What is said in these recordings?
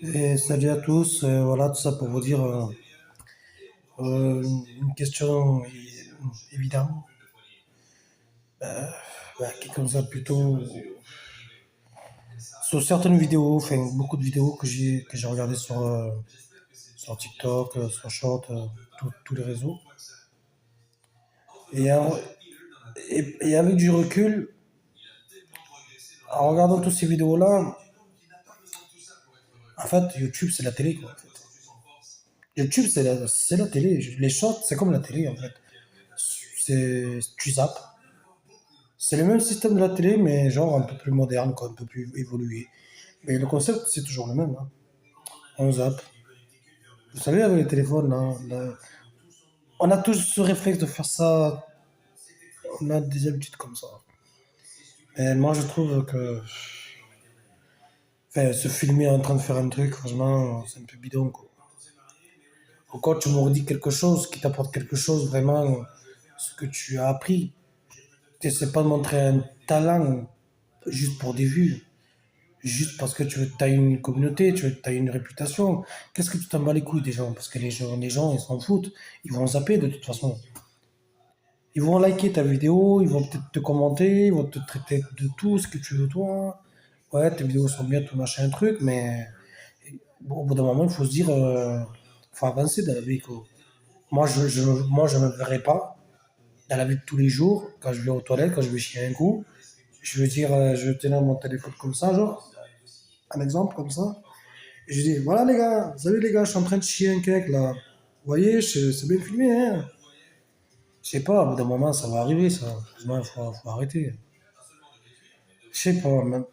Et salut à tous, voilà tout ça pour vous dire une question évidente, qui concerne plutôt sur certaines vidéos, enfin beaucoup de vidéos que j'ai regardées sur TikTok, sur Short, tous les réseaux. Et, en- et avec du recul, en regardant toutes ces vidéos-là, en fait YouTube c'est la télé quoi. En fait. YouTube c'est la télé. Les shorts c'est comme la télé en fait. Tu zappes. C'est le même système de la télé, mais genre un peu plus moderne, quoi, un peu plus évolué. Mais le concept, c'est toujours le même. Hein. On zappe. Vous savez, avec les téléphones, on a tous ce réflexe de faire ça. On a des habitudes comme ça. Et moi, je trouve que enfin, se filmer en train de faire un truc, franchement, c'est un peu bidon. Quoi. Ou quand tu me dis quelque chose qui t'apporte quelque chose, vraiment, ce que tu as appris, tu sais pas de montrer un talent juste pour des vues. Juste parce que tu as une communauté, tu as une réputation. Qu'est-ce que tu t'en bats les couilles des gens? Parce que les gens, ils s'en foutent. Ils vont zapper de toute façon. Ils vont liker ta vidéo, ils vont peut-être te commenter, ils vont te traiter de tout ce que tu veux toi. Ouais, tes vidéos sont bien, tout machin, truc, mais bon, au bout d'un moment, il faut se dire, faut avancer dans la vie, quoi. Moi, je me verrai pas dans la vie de tous les jours, quand je vais aux toilettes, quand je vais chier un coup. Je veux dire, je vais tenir mon téléphone comme ça, genre, un exemple comme ça. Et je dis, voilà les gars, salut les gars, je suis en train de chier un cake là. Vous voyez, c'est bien filmé, hein. Je sais pas, au bout d'un moment, ça va arriver, ça. Il faut arrêter. Je sais pas, même.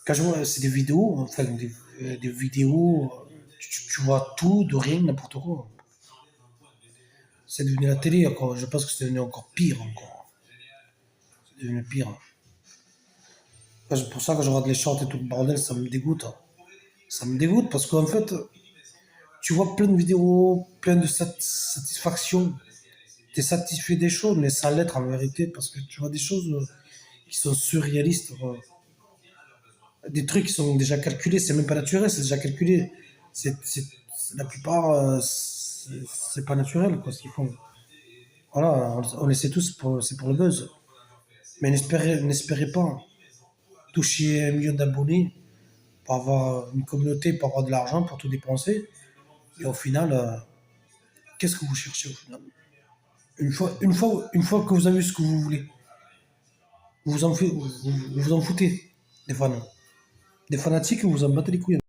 Quand je vois, c'est des vidéos, enfin, des vidéos, tu vois tout, de rien, n'importe quoi. C'est devenu la télé encore, je pense que c'est devenu encore pire encore. C'est devenu pire. C'est pour ça que je regarde les shorts et tout le bordel, ça me dégoûte. Hein. Ça me dégoûte parce qu'en fait, tu vois plein de vidéos, plein de satisfaction. T'es satisfait des choses, mais sans l'être en vérité, parce que tu vois des choses qui sont surréalistes, des trucs qui sont déjà calculés, c'est même pas naturel, c'est déjà calculé. La plupart, c'est pas naturel, quoi, ce qu'ils font. Voilà, on le sait tous, c'est pour le buzz. Mais n'espérez pas toucher 1 million d'abonnés pour avoir une communauté, pour avoir de l'argent, pour tout dépenser. Et au final, qu'est-ce que vous cherchez au final? Une fois que vous avez ce que vous voulez, vous vous en foutez des fans. Des fanatiques, vous en battez les couilles.